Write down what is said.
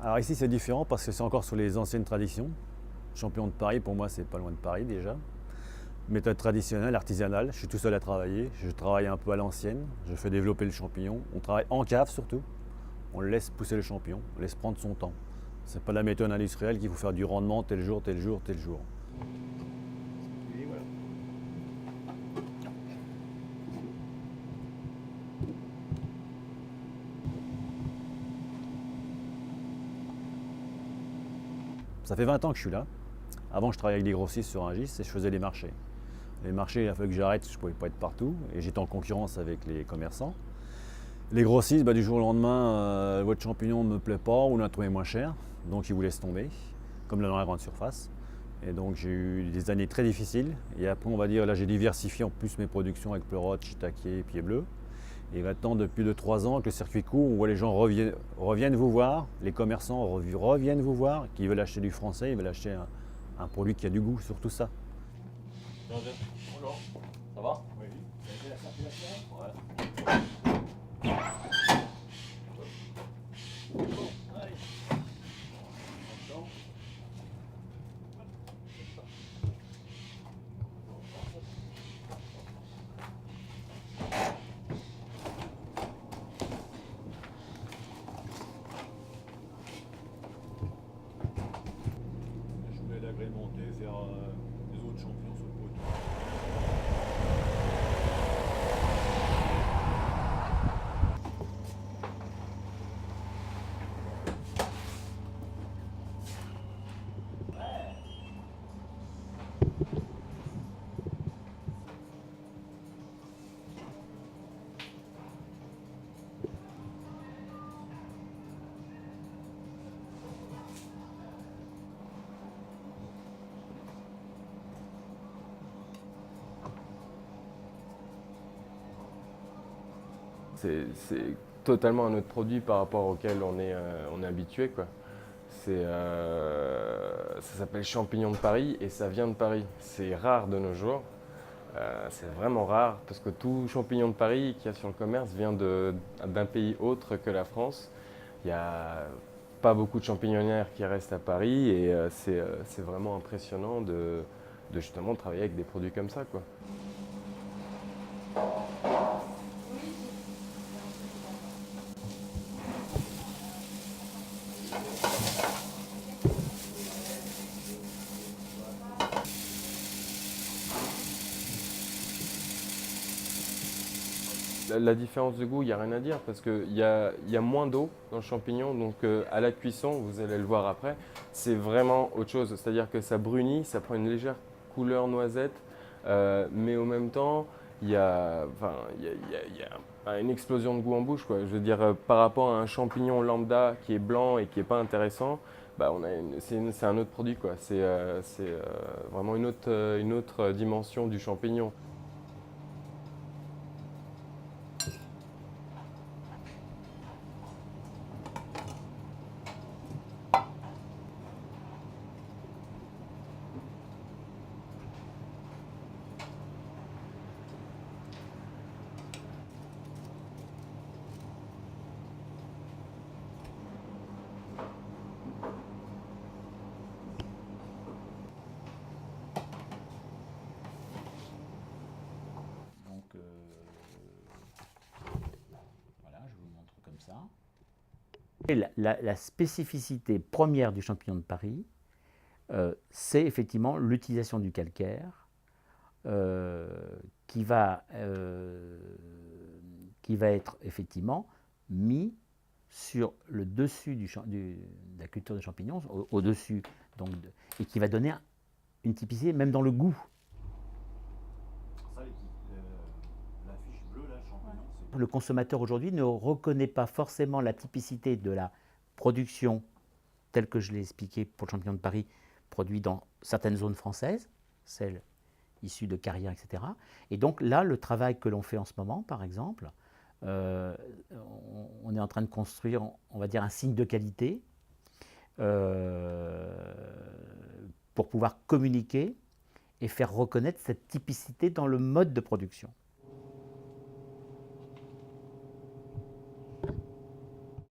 Alors ici c'est différent parce que c'est encore sur les anciennes traditions. Champion de Paris, pour moi c'est pas loin de Paris déjà. Méthode traditionnelle, artisanale, je suis tout seul à travailler, je travaille un peu à l'ancienne, je fais développer le champignon. On travaille en cave surtout, on laisse pousser le champignon, on laisse prendre son temps. C'est pas la méthode industrielle qu'il faut faire du rendement tel jour, tel jour, tel jour. Et voilà. Ça fait 20 ans que je suis là. Avant, je travaillais avec des grossistes sur Rungis et je faisais les marchés. Les marchés, il a fallu que j'arrête, je ne pouvais pas être partout et j'étais en concurrence avec les commerçants. Les grossistes, du jour au lendemain, votre champignon ne me plaît pas ou l'a trouvé moins cher, donc ils vous laissent tomber, comme là dans la grande surface. Et donc j'ai eu des années très difficiles et après, on va dire, là j'ai diversifié en plus mes productions avec pleurote, shiitake, pied bleu. Et maintenant, depuis 3 ans que le circuit court, on voit les gens reviennent vous voir, les commerçants reviennent vous voir, qui veulent acheter du français, ils veulent acheter un produit qui a du goût, surtout ça. Bonjour. Ça va? Oui. Vous avez fait la circulation? Ouais. Allez. Je voulais l'agrémenter, faire des autres champignons sur le poteau. C'est totalement un autre produit par rapport auquel on est habitué, quoi. Ça s'appelle champignon de Paris et ça vient de Paris. C'est rare de nos jours. C'est vraiment rare parce que tout champignon de Paris qu'il y a sur le commerce vient d'un pays autre que la France. Il n'y a pas beaucoup de champignonnières qui restent à Paris et c'est vraiment impressionnant de justement travailler avec des produits comme ça, quoi. La différence de goût, il n'y a rien à dire parce qu'il y a moins d'eau dans le champignon, donc à la cuisson, vous allez le voir après, c'est vraiment autre chose. C'est-à-dire que ça brunit, ça prend une légère couleur noisette, mais en même temps, il y a une explosion de goût en bouche, quoi. Je veux dire, par rapport à un champignon lambda qui est blanc et qui n'est pas intéressant, c'est un autre produit, quoi. C'est vraiment une autre dimension du champignon. Donc voilà, je vous montre comme ça. Et la spécificité première du champignon de Paris, c'est effectivement l'utilisation du calcaire qui va être effectivement mis sur le dessus de la culture des champignons, au-dessus, et qui va donner une typicité même dans le goût. Ça, la fiche bleue, là, champignon, c'est... Le consommateur aujourd'hui ne reconnaît pas forcément la typicité de la production telle que je l'ai expliqué pour le champignon de Paris, produit dans certaines zones françaises, celles issues de carrières, etc. Et donc là, le travail que l'on fait en ce moment, par exemple, on est en train de construire, on va dire, un signe de qualité pour pouvoir communiquer et faire reconnaître cette typicité dans le mode de production.